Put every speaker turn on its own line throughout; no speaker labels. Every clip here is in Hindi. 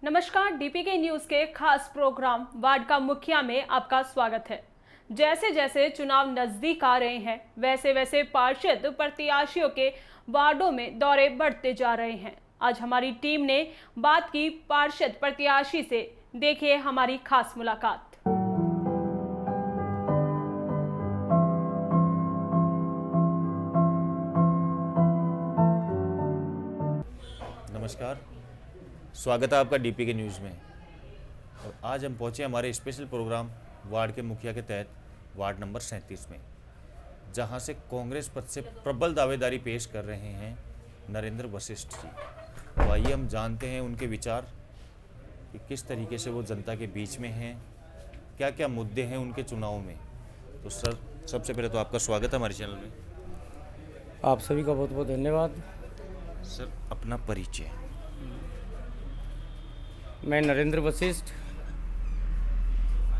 नमस्कार, डीपीके न्यूज के खास प्रोग्राम वार्ड का मुखिया में आपका स्वागत है। जैसे जैसे चुनाव नजदीक आ रहे हैं, वैसे वैसे पार्षद प्रत्याशियों के वार्डों में दौरे बढ़ते जा रहे हैं। आज हमारी टीम ने बात की पार्षद प्रत्याशी से, देखिए हमारी खास मुलाकात।
नमस्कार, स्वागत है आपका डीपीके न्यूज़ में। और आज हम पहुंचे हमारे स्पेशल प्रोग्राम वार्ड के मुखिया के तहत वार्ड नंबर 37 में, जहां से कांग्रेस पद से प्रबल दावेदारी पेश कर रहे हैं नरेंद्र वशिष्ठ जी। तो आइए हम जानते हैं उनके विचार कि किस तरीके से वो जनता के बीच में हैं, क्या क्या मुद्दे हैं उनके चुनाव में। तो सर, सबसे पहले तो आपका स्वागत है हमारे चैनल में।
आप सभी का बहुत बहुत धन्यवाद।
सर, अपना परिचय।
मैं नरेंद्र वशिष्ठ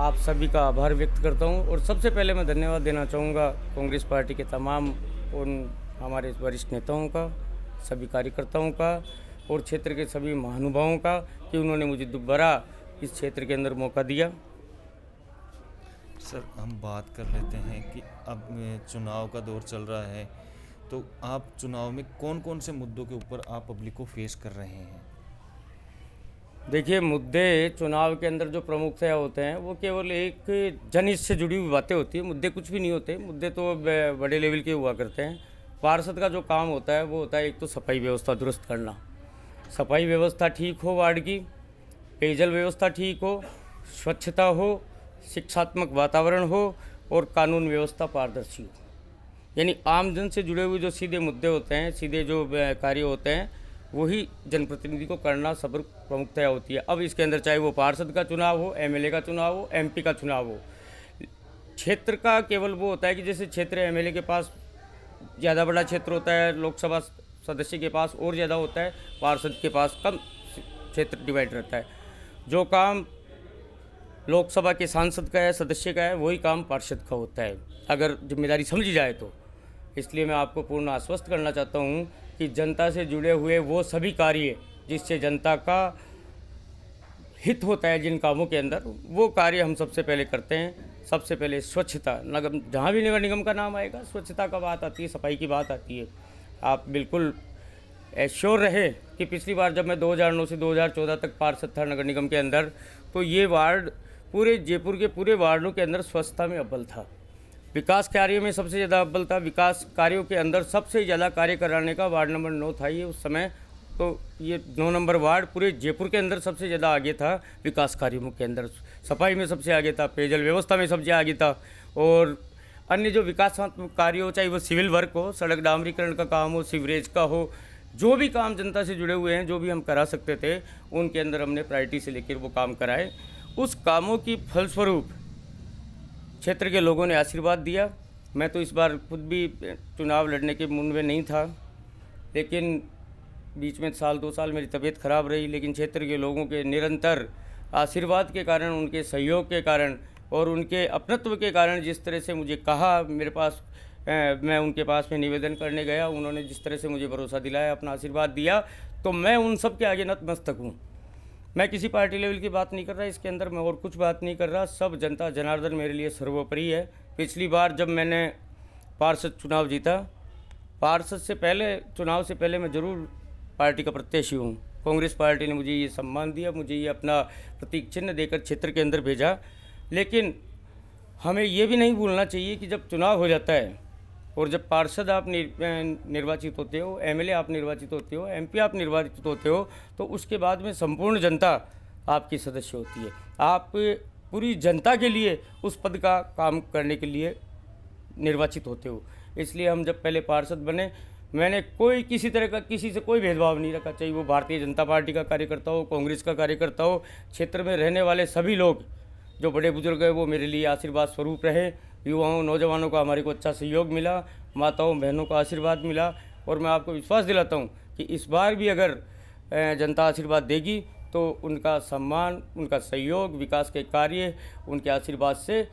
आप सभी का आभार व्यक्त करता हूं और सबसे पहले मैं धन्यवाद देना चाहूँगा कांग्रेस पार्टी के तमाम उन हमारे वरिष्ठ नेताओं का, सभी कार्यकर्ताओं का और क्षेत्र के सभी महानुभावों का कि उन्होंने मुझे दोबारा इस क्षेत्र के अंदर मौका दिया।
सर, हम बात कर लेते हैं कि अब चुनाव का दौर चल रहा है, तो आप चुनाव में कौन कौन से मुद्दों के ऊपर आप पब्लिक को फेस कर रहे हैं?
देखिए, मुद्दे चुनाव के अंदर जो प्रमुखतया होते हैं वो केवल एक जनहित से जुड़ी हुई बातें होती है। मुद्दे कुछ भी नहीं होते, मुद्दे तो बड़े लेवल के हुआ करते हैं। पार्षद का जो काम होता है वो होता है एक तो सफाई व्यवस्था दुरुस्त करना, सफाई व्यवस्था ठीक हो, वार्ड की पेयजल व्यवस्था ठीक हो, स्वच्छता हो, शिक्षात्मक वातावरण हो और कानून व्यवस्था पारदर्शी हो। यानी आमजन से जुड़े हुए जो सीधे मुद्दे होते हैं, सीधे जो कार्य होते हैं, वही जनप्रतिनिधि को करना सब प्रमुखतया होती है। अब इसके अंदर चाहे वो पार्षद का चुनाव हो, एमएलए का चुनाव हो, एमपी का चुनाव हो, क्षेत्र का केवल वो होता है कि जैसे क्षेत्र एमएलए के पास ज़्यादा बड़ा क्षेत्र होता है, लोकसभा सदस्य के पास और ज़्यादा होता है, पार्षद के पास कम क्षेत्र डिवाइड रहता है। जो काम लोकसभा के सांसद का है, सदस्य का है, वही काम पार्षद का होता है, अगर जिम्मेदारी समझी जाए तो। इसलिए मैं आपको पूर्ण आश्वस्त करना चाहता हूँ कि जनता से जुड़े हुए वो सभी कार्य जिससे जनता का हित होता है, जिन कामों के अंदर, वो कार्य हम सबसे पहले करते हैं। सबसे पहले स्वच्छता, नगर जहाँ भी नगर निगम का नाम आएगा स्वच्छता का बात आती है, सफाई की बात आती है। आप बिल्कुल एश्योर रहे कि पिछली बार जब मैं 2009 से 2014 तक पार्षद था नगर निगम के अंदर, तो ये वार्ड पूरे जयपुर के पूरे वार्डों के अंदर स्वच्छता में अव्वल था, विकास कार्यों में सबसे ज़्यादा अव्वल था। विकास कार्यों के अंदर सबसे ज़्यादा कार्य कराने का वार्ड नंबर 9 था ये उस समय। तो ये 9 नंबर वार्ड पूरे जयपुर के अंदर सबसे ज़्यादा आगे था विकास कार्यों के अंदर, सफाई में सबसे आगे था, पेयजल व्यवस्था में सबसे आगे था, और अन्य जो विकासात्मक कार्य हो, चाहे वो सिविल वर्क हो, सड़क डामरीकरण का काम हो, सीवरेज का हो, जो भी काम जनता से जुड़े हुए हैं, जो भी हम करा सकते थे, उनके अंदर हमने प्रायोरिटी से लेकर वो काम कराए। उस कामों की फलस्वरूप क्षेत्र के लोगों ने आशीर्वाद दिया। मैं तो इस बार खुद भी चुनाव लड़ने के मूड में नहीं था, लेकिन बीच में साल 2 साल मेरी तबीयत खराब रही, लेकिन क्षेत्र के लोगों के निरंतर आशीर्वाद के कारण, उनके सहयोग के कारण और उनके अपनत्व के कारण, जिस तरह से मुझे कहा मेरे पास, मैं उनके पास में निवेदन करने गया, उन्होंने जिस तरह से मुझे भरोसा दिलाया, अपना आशीर्वाद दिया, तो मैं उन सब के आगे नतमस्तक हूँ। मैं किसी पार्टी लेवल की बात नहीं कर रहा इसके अंदर, मैं और कुछ बात नहीं कर रहा। सब जनता जनार्दन मेरे लिए सर्वोपरि है। पिछली बार जब मैंने पार्षद चुनाव जीता, पार्षद से पहले, चुनाव से पहले मैं ज़रूर पार्टी का प्रत्याशी हूँ। कांग्रेस पार्टी ने मुझे ये सम्मान दिया, मुझे ये अपना प्रतीक चिन्ह देकर क्षेत्र के अंदर भेजा। लेकिन हमें ये भी नहीं भूलना चाहिए कि जब चुनाव हो जाता है और जब पार्षद आप निर्वाचित होते हो, एमएलए आप निर्वाचित होते हो, एमपी आप निर्वाचित होते हो, तो उसके बाद में संपूर्ण जनता आपकी सदस्य होती है। आप पूरी जनता के लिए उस पद का काम करने के लिए निर्वाचित होते हो। इसलिए हम जब पहले पार्षद बने, मैंने किसी तरह का किसी से कोई भेदभाव नहीं रखा, चाहे वो भारतीय जनता पार्टी का कार्यकर्ता हो, कांग्रेस का कार्यकर्ता हो। क्षेत्र में रहने वाले सभी लोग, जो बड़े बुजुर्ग हैं, वो मेरे लिए आशीर्वाद स्वरूप रहे। युवाओं, नौजवानों का हमारे को अच्छा सहयोग मिला, माताओं बहनों का आशीर्वाद मिला, और मैं आपको विश्वास दिलाता हूँ कि इस बार भी अगर जनता आशीर्वाद देगी तो उनका सम्मान, उनका सहयोग, विकास के कार्य उनके आशीर्वाद से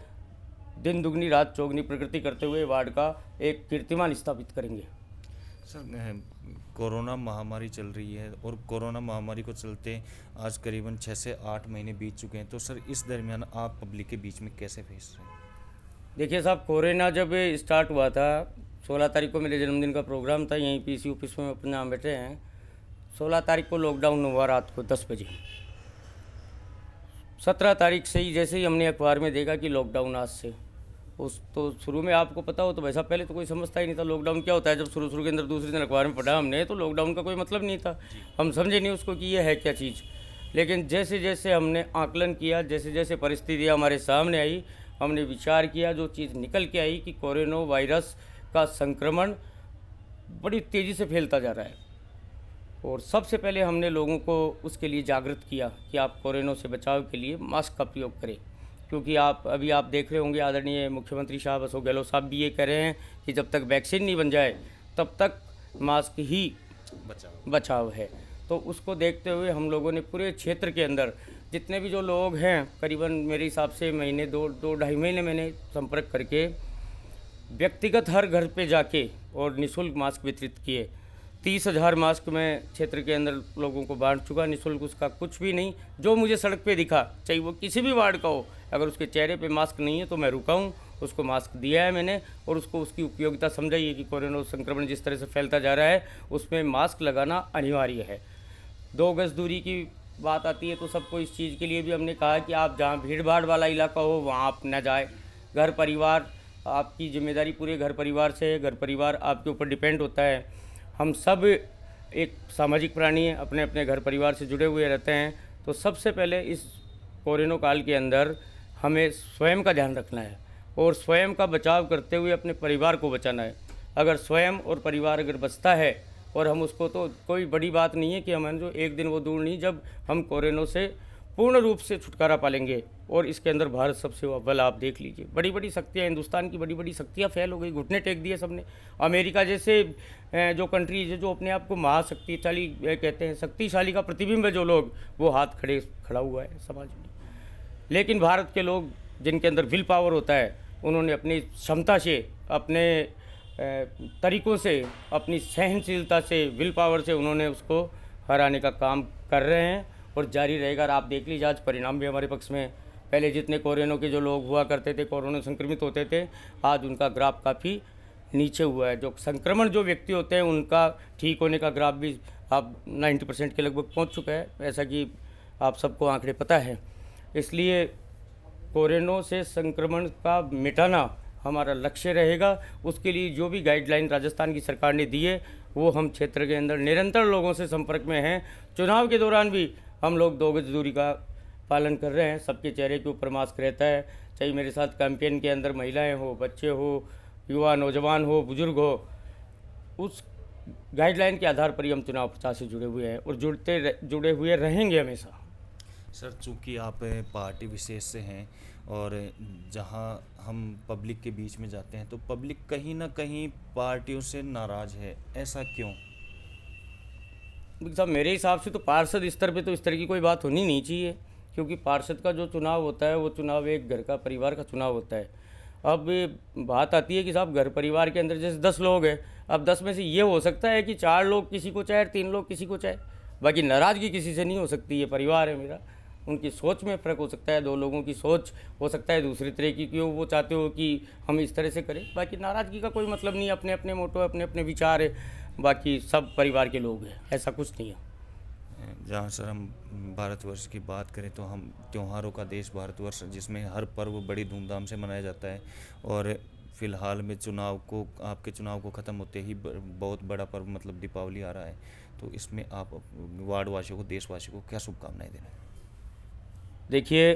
दिन दुगनी रात चौगनी प्रगति करते हुए वार्ड का एक कीर्तिमान स्थापित करेंगे।
सर कोरोना महामारी चल रही है और कोरोना महामारी को चलते आज करीबन 6 से 8 महीने बीत चुके हैं, तो सर इस दरमियान आप पब्लिक के बीच में कैसे फेस रहे हैं?
देखिए साहब, कोरोना जब स्टार्ट हुआ था 16 तारीख को मेरे जन्मदिन का प्रोग्राम था, यहीं पीसी ऑफिस में अपने यहाँ बैठे हैं। 16 तारीख को लॉकडाउन हुआ रात को 10 बजे। 17 तारीख से ही जैसे ही हमने अखबार में देखा कि लॉकडाउन आज से, उस तो शुरू में आपको पता हो तो वैसा पहले तो कोई समझता ही नहीं था लॉकडाउन क्या होता है। जब शुरू के अंदर दूसरे दिन अखबार में पढ़ा हमने तो लॉकडाउन का कोई मतलब नहीं था, हम समझे नहीं उसको कि ये है क्या चीज़। लेकिन जैसे जैसे हमने आकलन किया, जैसे जैसे परिस्थितियाँ हमारे सामने आई, हमने विचार किया, जो चीज़ निकल के आई कि कोरोना वायरस का संक्रमण बड़ी तेज़ी से फैलता जा रहा है। और सबसे पहले हमने लोगों को उसके लिए जागृत किया कि आप कोरोना से बचाव के लिए मास्क का प्रयोग करें, क्योंकि आप देख रहे होंगे आदरणीय मुख्यमंत्री साहब अशोक गहलोत साहब भी ये कह रहे हैं कि जब तक वैक्सीन नहीं बन जाए तब तक मास्क ही बचाव है। तो उसको देखते हुए हम लोगों ने पूरे क्षेत्र के अंदर जितने भी जो लोग हैं, करीबन मेरे हिसाब से महीने 2-2.5 महीने मैंने संपर्क करके व्यक्तिगत हर घर पे जाके और निःशुल्क मास्क वितरित किए। 30,000 मास्क मैं क्षेत्र के अंदर लोगों को बांट चुका निःशुल्क। उसका कुछ भी नहीं, जो मुझे सड़क पे दिखा, चाहे वो किसी भी वार्ड का हो, अगर उसके चेहरे पे मास्क नहीं है तो मैं रुका हूँ, उसको मास्क दिया है मैंने और उसको उसकी उपयोगिता समझाई है कि कोरोना संक्रमण जिस तरह से फैलता जा रहा है उसमें मास्क लगाना अनिवार्य है। 2 गज दूरी की बात आती है तो सबको इस चीज़ के लिए भी हमने कहा कि आप जहाँ भीड़ भाड़ वाला इलाका हो वहाँ आप न जाए। घर परिवार, आपकी जिम्मेदारी पूरे घर परिवार से है, घर परिवार आपके ऊपर डिपेंड होता है। हम सब एक सामाजिक प्राणी हैं, अपने अपने घर परिवार से जुड़े हुए रहते हैं। तो सबसे पहले इस कोरोना काल के अंदर हमें स्वयं का ध्यान रखना है और स्वयं का बचाव करते हुए अपने परिवार को बचाना है। अगर स्वयं और परिवार अगर बचता है और हम उसको, तो कोई बड़ी बात नहीं है कि हमें जो एक दिन वो दूर नहीं जब हम कोरोना से पूर्ण रूप से छुटकारा पालेंगे। और इसके अंदर भारत सबसे अव्वल, आप देख लीजिए, बड़ी बड़ी शक्तियाँ, हिंदुस्तान की बड़ी बड़ी शक्तियाँ फेल हो गई, घुटने टेक दिए सबने। अमेरिका जैसे जो कंट्रीज है जो अपने आप को महाशक्तिशाली कहते हैं, शक्तिशाली का प्रतिबिंब है जो लोग, वो हाथ खड़ा हुआ है समाज में। लेकिन भारत के लोग जिनके अंदर विल पावर होता है, उन्होंने अपनी क्षमता से, अपने तरीक़ों से, अपनी सहनशीलता से, विल पावर से उन्होंने उसको हराने का काम कर रहे हैं और जारी रहेगा। और आप देख लीजिए आज परिणाम भी हमारे पक्ष में। पहले जितने कोरोना के जो लोग हुआ करते थे, कोरोना संक्रमित होते थे, आज उनका ग्राफ काफ़ी नीचे हुआ है। जो संक्रमण जो व्यक्ति होते हैं उनका ठीक होने का ग्राफ भी अब 90% के लगभग पहुंच चुका है, ऐसा कि आप सबको आंकड़े पता है। इसलिए कोरोना से संक्रमण का मिटाना हमारा लक्ष्य रहेगा। उसके लिए जो भी गाइडलाइन राजस्थान की सरकार ने दी है वो हम क्षेत्र के अंदर निरंतर लोगों से संपर्क में हैं। चुनाव के दौरान भी हम लोग 2 गज दूरी का पालन कर रहे हैं, सबके चेहरे के ऊपर मास्क रहता है। चाहे मेरे साथ कैंपेन के अंदर महिलाएं हो, बच्चे हो, युवा नौजवान हो, बुजुर्ग हो, उस गाइडलाइन के आधार पर ही हम चुनाव प्रचार से जुड़े हुए हैं और जुड़े हुए रहेंगे हमेशा।
सर, चूँकि आप पार्टी विशेष से हैं और जहां हम पब्लिक के बीच में जाते हैं तो पब्लिक कहीं ना कहीं पार्टियों से नाराज़ है, ऐसा क्यों?
साहब मेरे हिसाब से तो पार्षद स्तर पे तो इस तरह की कोई बात होनी नहीं चाहिए, क्योंकि पार्षद का जो चुनाव होता है वो चुनाव एक घर का, परिवार का चुनाव होता है। अब बात आती है कि साहब घर परिवार के अंदर जैसे 10 लोग हैं, अब 10 में से ये हो सकता है कि 4 लोग किसी को चाहे, 3 लोग किसी को चाहे, बाकी नाराज़गी किसी से नहीं हो सकती। ये परिवार है मेरा, उनकी सोच में फ़र्क हो सकता है, 2 लोगों की सोच हो सकता है दूसरी तरह की, क्यों वो चाहते हो कि हम इस तरह से करें। बाकी नाराज़गी का कोई मतलब नहीं, अपने अपने मोटो, अपने अपने विचार है, बाकी सब परिवार के लोग हैं, ऐसा कुछ नहीं है।
जहाँ सर हम भारतवर्ष की बात करें तो हम त्योहारों का देश भारतवर्ष, जिसमें हर पर्व बड़ी धूमधाम से मनाया जाता है। और फिलहाल में आपके चुनाव को ख़त्म होते ही बहुत बड़ा पर्व मतलब दीपावली आ रहा है, तो इसमें आप वार्डवासियों को, देशवासियों को क्या शुभकामनाएं देना है?
देखिए,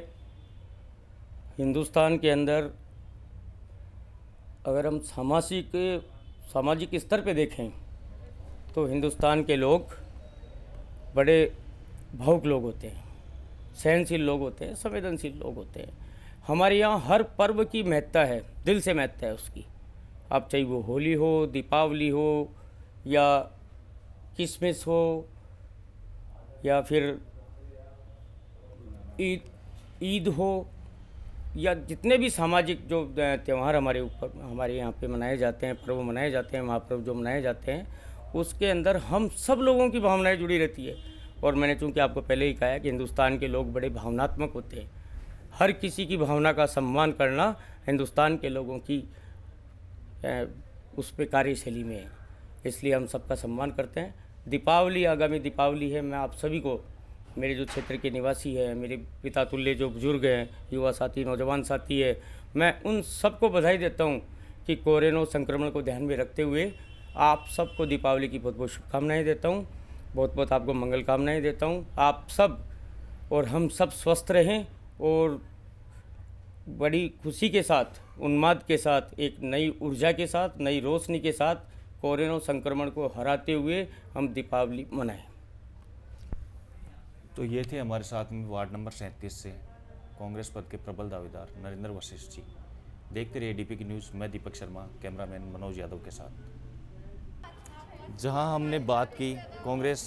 हिंदुस्तान के अंदर अगर हम सामाजिक स्तर पे देखें तो हिंदुस्तान के लोग बड़े भावुक लोग होते हैं, सहनशील लोग होते हैं, संवेदनशील लोग होते हैं। हमारे यहाँ हर पर्व की महत्ता है, दिल से महत्ता है उसकी। आप चाहे वो होली हो, दीपावली हो, या क्रिसमस हो, या फिर ईद हो, या जितने भी सामाजिक जो त्यौहार हमारे यहाँ पे मनाए जाते हैं, पर्व मनाए जाते हैं, महापर्व जो मनाए जाते हैं, उसके अंदर हम सब लोगों की भावनाएं जुड़ी रहती है। और मैंने चूँकि आपको पहले ही कहा है कि हिंदुस्तान के लोग बड़े भावनात्मक होते हैं। हर किसी की भावना का सम्मान करना हिंदुस्तान के लोगों की उस पे कार्यशैली में है, इसलिए हम सबका सम्मान करते हैं। दीपावली, आगामी दीपावली है, मैं आप सभी को, मेरे जो क्षेत्र के निवासी है, मेरे पिता तुल्य जो बुजुर्ग हैं, युवा साथी, नौजवान साथी है, मैं उन सबको बधाई देता हूं कि कोरोना संक्रमण को ध्यान में रखते हुए आप सबको दीपावली की बहुत बहुत शुभकामनाएँ देता हूँ, बहुत बहुत आपको मंगल कामनाएँ देता हूँ। आप सब और हम सब स्वस्थ रहें और बड़ी खुशी के साथ, उन्माद के साथ, एक नई ऊर्जा के साथ, नई रोशनी के साथ कोरोना संक्रमण को हराते हुए हम दीपावली मनाएं।
तो ये थे हमारे साथ में वार्ड नंबर 37 से कांग्रेस पद के प्रबल दावेदार नरेंद्र वशिष्ठ जी। देखते रहिए डीपी की न्यूज़। मैं दीपक शर्मा, कैमरामैन मनोज यादव के साथ। जहां हमने बात की कांग्रेस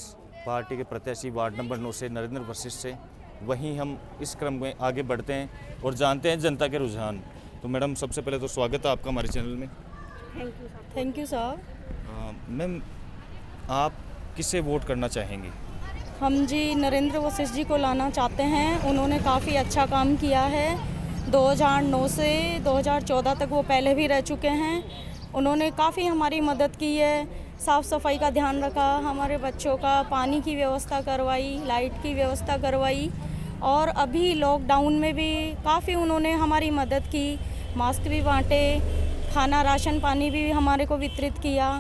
पार्टी के प्रत्याशी वार्ड नंबर 9 से नरेंद्र वशिष्ठ से, वहीं हम इस क्रम में आगे बढ़ते हैं और जानते हैं जनता के रुझान। तो मैडम, सबसे पहले तो स्वागत है आपका हमारे चैनल में।
Thank you sir.
मैम, आप किसे वोट करना चाहेंगी?
हम जी नरेंद्र वशिष्ठ जी को लाना चाहते हैं। उन्होंने काफ़ी अच्छा काम किया है। 2009 से 2014 तक वो पहले भी रह चुके हैं। उन्होंने काफ़ी हमारी मदद की है, साफ़ सफाई का ध्यान रखा, हमारे बच्चों का पानी की व्यवस्था करवाई, लाइट की व्यवस्था करवाई, और अभी लॉकडाउन में भी काफ़ी उन्होंने हमारी मदद की। मास्क भी बांटे, खाना, राशन पानी भी हमारे को वितरित किया।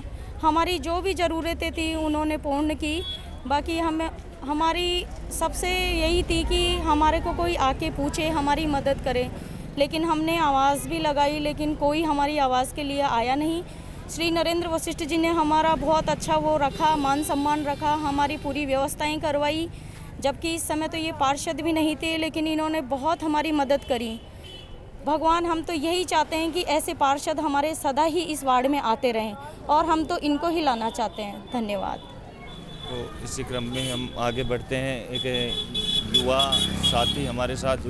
हमारी जो भी ज़रूरतें थी उन्होंने पूर्ण की। बाकी हमारी सबसे यही थी कि हमारे को कोई आके पूछे, हमारी मदद करे, लेकिन हमने आवाज़ भी लगाई, लेकिन कोई हमारी आवाज़ के लिए आया नहीं। श्री नरेंद्र वशिष्ठ जी ने हमारा बहुत अच्छा वो रखा, मान सम्मान रखा, हमारी पूरी व्यवस्थाएं करवाई। जबकि इस समय तो ये पार्षद भी नहीं थे, लेकिन इन्होंने बहुत हमारी मदद करी। भगवान, हम तो यही चाहते हैं कि ऐसे पार्षद हमारे सदा ही इस वार्ड में आते रहें, और हम तो इनको ही लाना चाहते हैं। धन्यवाद।
तो इसी क्रम में हम आगे बढ़ते हैं। एक युवा साथी हमारे साथ,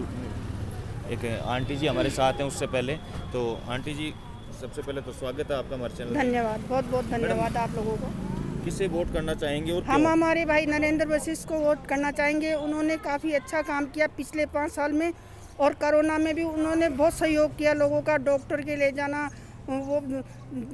एक आंटी जी हमारे साथ हैं। उससे पहले तो आंटी जी, सबसे पहले तो स्वागत है आपका हमारे चैनल में।
धन्यवाद, बहुत बहुत धन्यवाद आप लोगों को।
किसे वोट करना चाहेंगे और
हम
क्यों?
हमारे भाई नरेंद्र वशिष्ठ को वोट करना चाहेंगे। उन्होंने काफ़ी अच्छा काम किया पिछले 5 साल में, और कोरोना में भी उन्होंने बहुत सहयोग किया लोगों का। डॉक्टर के ले जाना, वो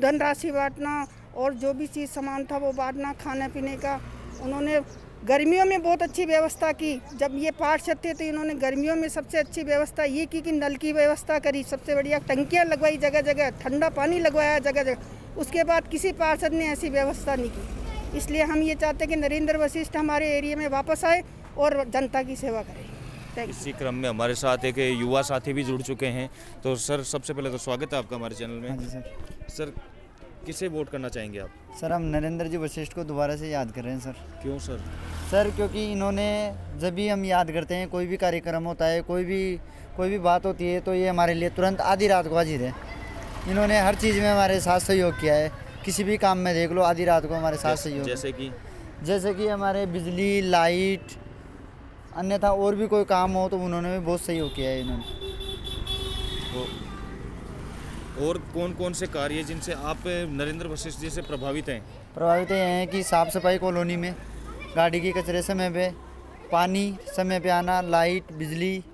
धनराशि बांटना, और जो भी चीज़ सामान था वो बांटना, खाने पीने का। उन्होंने गर्मियों में बहुत अच्छी व्यवस्था की। जब ये पार्षद थे तो इन्होंने गर्मियों में सबसे अच्छी व्यवस्था ये की कि नल की व्यवस्था करी, सबसे बढ़िया टंकियाँ लगवाई जगह जगह, ठंडा पानी लगवाया जगह जगह। उसके बाद किसी पार्षद ने ऐसी व्यवस्था नहीं की। इसलिए हम ये चाहते हैं कि नरेंद्र वशिष्ठ हमारे एरिया में वापस आए और जनता की सेवा करें।
इसी क्रम में हमारे साथ एक युवा साथी भी जुड़ चुके हैं। तो सर, सबसे पहले तो स्वागत है आपका हमारे चैनल में।
हाँ जी सर।
सर, किसे वोट करना चाहेंगे आप?
सर, हम नरेंद्र जी वशिष्ठ को दोबारा से याद कर रहे हैं सर।
क्यों सर?
सर, क्योंकि इन्होंने, जब भी हम याद करते हैं, कोई भी कार्यक्रम होता है, कोई भी बात होती है, तो ये हमारे लिए तुरंत आधी रात को हाजिर है। इन्होंने हर चीज़ में हमारे साथ सहयोग किया है। किसी भी काम में देख लो, आधी रात को हमारे साथ सहयोग। जैसे कि हमारे बिजली, लाइट, अन्यथा और भी कोई काम हो तो उन्होंने भी बहुत सहयोग किया है इन्होंने।
और कौन कौन से कार्य जिनसे आप नरेंद्र वशिष्ठ जी से प्रभावित हैं?
प्रभावित ये हैं कि साफ़ सफाई कॉलोनी में, गाड़ी की कचरे समय पे, पानी समय पे आना, लाइट, बिजली,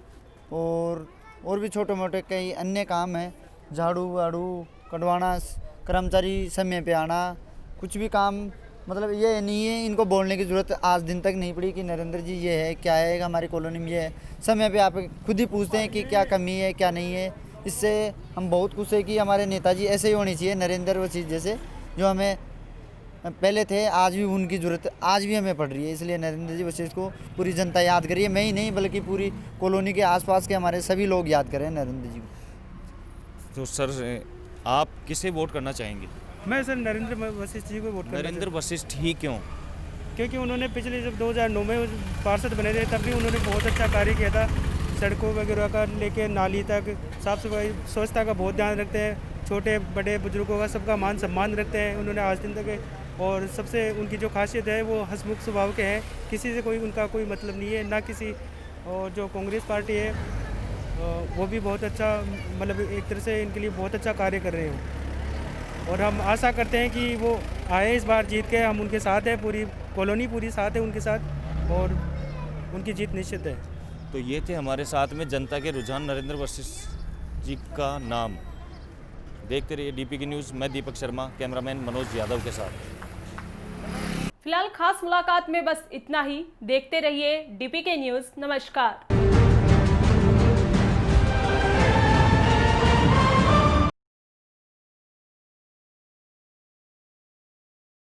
और भी छोटे मोटे कई अन्य काम हैं। झाड़ू वाड़ू कटवाना, कर्मचारी समय पे आना, कुछ भी काम, मतलब ये नहीं है इनको बोलने की ज़रूरत आज दिन तक नहीं पड़ी कि नरेंद्र जी ये है, क्या है, हमारी कॉलोनी में ये है। समय पे आप खुद ही पूछते हैं कि क्या कमी है, क्या नहीं है। इससे हम बहुत खुश हैं कि हमारे नेताजी ऐसे ही होने चाहिए, नरेंद्र वशिष्ठ जैसे, जो हमें पहले थे, आज भी उनकी ज़रूरत आज भी हमें पड़ रही है। इसलिए नरेंद्र जी वशिष्ठ को पूरी जनता याद करिए, मैं ही नहीं बल्कि पूरी कॉलोनी के आसपास के हमारे सभी लोग याद करें नरेंद्र जी को।
तो सर, आप किसे वोट करना चाहेंगे?
मैं सर नरेंद्र वशिष्ठ जी को वोट करना
नरेंद्र वशिष्ठ ही क्यों?
क्योंकि उन्होंने पिछले जब 2009 में पार्षद बने थे तब भी उन्होंने बहुत अच्छा कार्य किया था। सड़कों वगैरह का लेके नाली तक, साफ़ सफाई, स्वच्छता का बहुत ध्यान रखते हैं। छोटे बड़े बुजुर्गों का सबका मान सम्मान रखते हैं उन्होंने आज दिन तक। और सबसे उनकी जो खासियत है वो हंसमुख स्वभाव के हैं, किसी से उनका कोई मतलब नहीं है, ना किसी। और जो कांग्रेस पार्टी है वो भी बहुत अच्छा, मतलब एक तरह से इनके लिए बहुत अच्छा कार्य कर रहे हैं। और हम आशा करते हैं कि वो आए इस बार जीत के, हम उनके साथ हैं, पूरी कॉलोनी पूरी साथ है उनके साथ, और उनकी जीत निश्चित है।
तो ये थे हमारे साथ में जनता के रुझान नरेंद्र वशिष्ठ जी का नाम। देखते रहिए डीपी की न्यूज़। मैं दीपक शर्मा, कैमरामैन मनोज यादव के साथ।
फिलहाल खास मुलाकात में बस इतना ही। देखते रहिए डीपी के न्यूज़। नमस्कार।